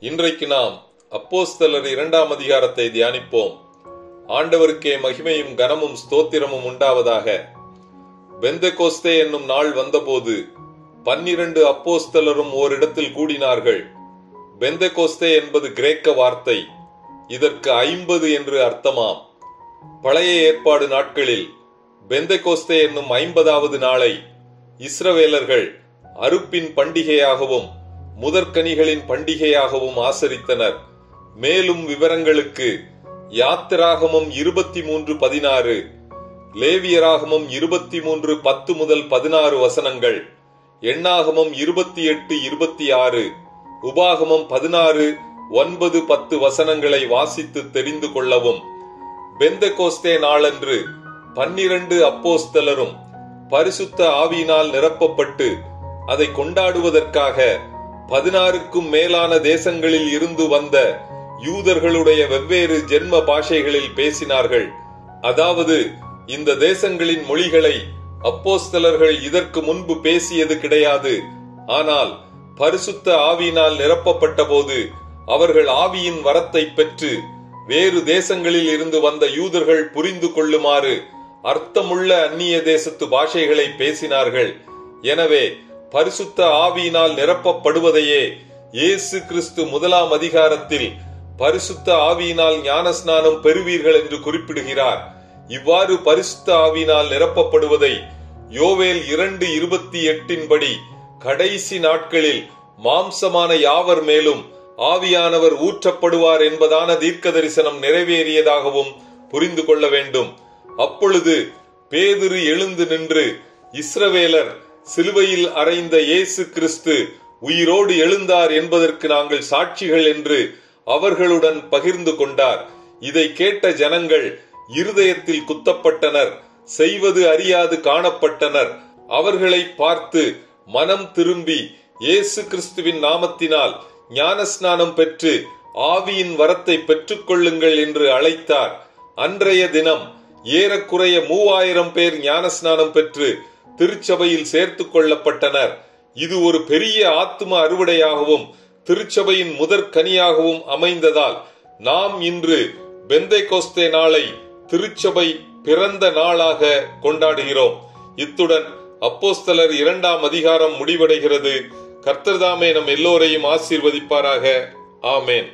இன்றைக்கு நாம் அப்போஸ்தலர் 2ஆம் அதிகாரத்தை தியானிப்போம். ஆண்டவருக்கே மகிமையும் கனமும் ஸ்தோத்திரமும் உண்டாவதாக. பெந்தெகோஸ்தே என்னும் நாள் வந்தபோது 12 அப்போஸ்தலரும் ஓரிடத்தில் கூடினார்கள். பெந்தெகோஸ்தே என்பது கிரேக்க வார்த்தை. இதற்கு 50 என்று அர்த்தமாம். பழைய ஏற்பாடு நாட்களில் பெந்தெகோஸ்தே என்னும் 50வது நாளை இஸ்ரவேலர்கள் அறுப்பின் பண்டிகையாகவும் முதற்கனிகளின் பண்டிகையாகவும் ஆசரித்தனர். மேலும் விவரங்களுக்கு யாத்திராகமம் 23:16, லேவியராகமம் 23:10 முதல் 16 வசனங்கள், எண்ணாகமம் 28:26, உபாகமம் 16:9-10 வசனங்களை வாசித்து தெரிந்து கொள்ளவும். பெந்தெகோஸ்தே நாளன்று 12 அப்போஸ்தலரும் பரிசுத்த ஆவியினால் நிரப்பப்பட்டு அதை கொண்டாடுவதற்காக 16க்கும் மேலான தேசங்களில் இருந்து வந்த யூதர்களுடைய வெவ்வேறு ஜென்ம பாஷைகளில் பேசினார்கள். அதாவது இந்த தேசங்களின் மொழிகளை அப்போஸ்தலர்கள் இதற்கு முன்பு பேசியது கிடையாது. ஆனால் பரிசுத்த ஆவியினால் நிரப்பப்பட்ட போது அவர்கள் ஆவியின் வரத்தை பெற்று வேறு தேசங்களில் இருந்து வந்த யூதர்கள் புரிந்து கொள்ளுமாறு அர்த்தமுள்ள அந்நிய தேசத்து பாஷைகளை பேசினார்கள். எனவே பரிசுத்த ஆவியினால் நிரப்பப்படுவதையே இயேசு கிறிஸ்து 1ஆம் அதிகாரத்தில் பரிசுத்த ஆவியினால் ஞானஸ்நானம் பெறுவீர்கள் என்று குறிப்பிடுகிறார். இவ்வாறு பரிசுத்த ஆவியினால் நிரப்பப்படுவதை யோவேல் 2:28 படி கடைசி நாட்களில் மாம்சமான யாவர் மேலும் ஆவியானவர் ஊற்றப்படுவார் என்பதான தீர்க்க தரிசனம் நிறைவேறியதாகவும் புரிந்து கொள்ள வேண்டும். அப்பொழுது பேதுரு எழுந்து நின்று, இஸ்ரவேலர் சிலுவையில் அறைந்த இயேசு கிறிஸ்து உயிரோடு எழுந்தார் என்பதற்கு நாங்கள் சாட்சிகள் என்று அவர்களுடன் பகிர்ந்து கொண்டார். இதை கேட்ட ஜனங்கள் இருதயத்தில் குத்தப்பட்டனர், செய்வது அறியாது காணப்பட்டனர். அவர்களை பார்த்து மனம் திரும்பி இயேசு கிறிஸ்துவின் நாமத்தினால் ஞானஸ்நானம் பெற்று ஆவியின் வரத்தை பெற்றுக் கொள்ளுங்கள் என்று அழைத்தார். அன்றைய தினம் ஏறக்குறைய 3000 பேர் ஞானஸ்நானம் பெற்று திருச்சபையில் சேர்த்துக் கொள்ளப்பட்டனர். இது ஒரு பெரிய ஆத்தும அறுவடையாகவும் திருச்சபையின் முதற்கனியாகவும் அமைந்ததால் நாம் இன்று பெந்தெகோஸ்தே நாளை திருச்சபை பிறந்த நாளாக கொண்டாடுகிறோம். இத்துடன் அப்போஸ்தலர் 2ஆம் அதிகாரம் முடிவடைகிறது. கர்த்தர் தாமே நம் எல்லோரையும் ஆசீர்வதிப்பாராக. ஆமேன்.